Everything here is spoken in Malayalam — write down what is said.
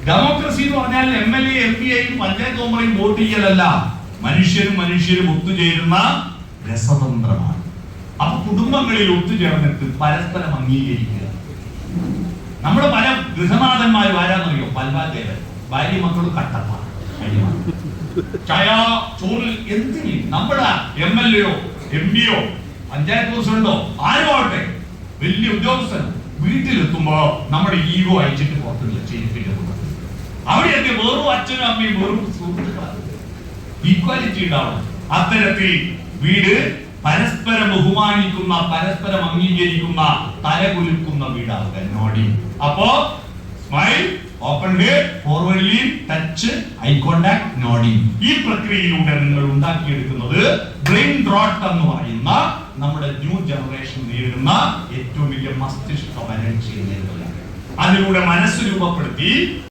ഡെമോക്രസി എന്ന് പറഞ്ഞാൽ MLA MP യും പഞ്ചായത്ത് മെമ്പറേയും വോട്ട് ചെയ്യലല്ല, മനുഷ്യരും ഒത്തുചേരുന്ന രസതന്ത്രമാണ്. അപ്പൊ കുടുംബങ്ങളിൽ ഒത്തുചേർന്നിട്ട് പരസ്പരം അംഗീകരിക്കുക. നമ്മുടെ പല ഗൃഹനാഥന്മാരും ആരാന്നറിയോ? പൽവാദേവൻ. ഭാര്യ മക്കളും കട്ടപ്പ ചായ ചോറിൽ എന്തിന് നമ്മുടെ MLA യോ MP യോ പഞ്ചായത്ത് പ്രസിഡന്റോ ആരും ആവട്ടെ, വലിയ ഉദ്യോഗസ്ഥൻ വീട്ടിലെത്തുമ്പോ നമ്മുടെ ഈഗോ അയച്ചിട്ട് പുറത്തുള്ള ചെയ്യിപ്പിക്കുന്നത്. അവിടെയൊക്കെ വെറും അച്ഛനും അമ്മയും വെറും സുഹൃത്തുക്കളാണ്. ഈക്വാലിറ്റി ഉണ്ടാവണം. അത്തരത്തിൽ വീട് പരസ്പരം ബഹുമാനിക്കുന്ന, പരസ്പരം അംഗീകരിക്കുന്ന, തലകുലുക്കുന്ന വീടാവുക. നോഡി. അപ്പോ smile, open head, forward lean, touch, eye contact, nodding. ഈ പ്രക്രിയയിലൂടെ നിങ്ങൾ ഉണ്ടാക്കിയെടുക്കുന്നത് ബ്രെയിൻ ഡ്രോട്ട് എന്ന് പറയുന്ന നമ്മുടെ ന്യൂ ജനറേഷൻ നേരിടുന്ന ഏറ്റവും വലിയ മസ്തിഷ്ക വരൾച്ചയെ നേരിടുകയാണ്. അതിലൂടെ മനസ്സ് രൂപപ്പെടുത്തി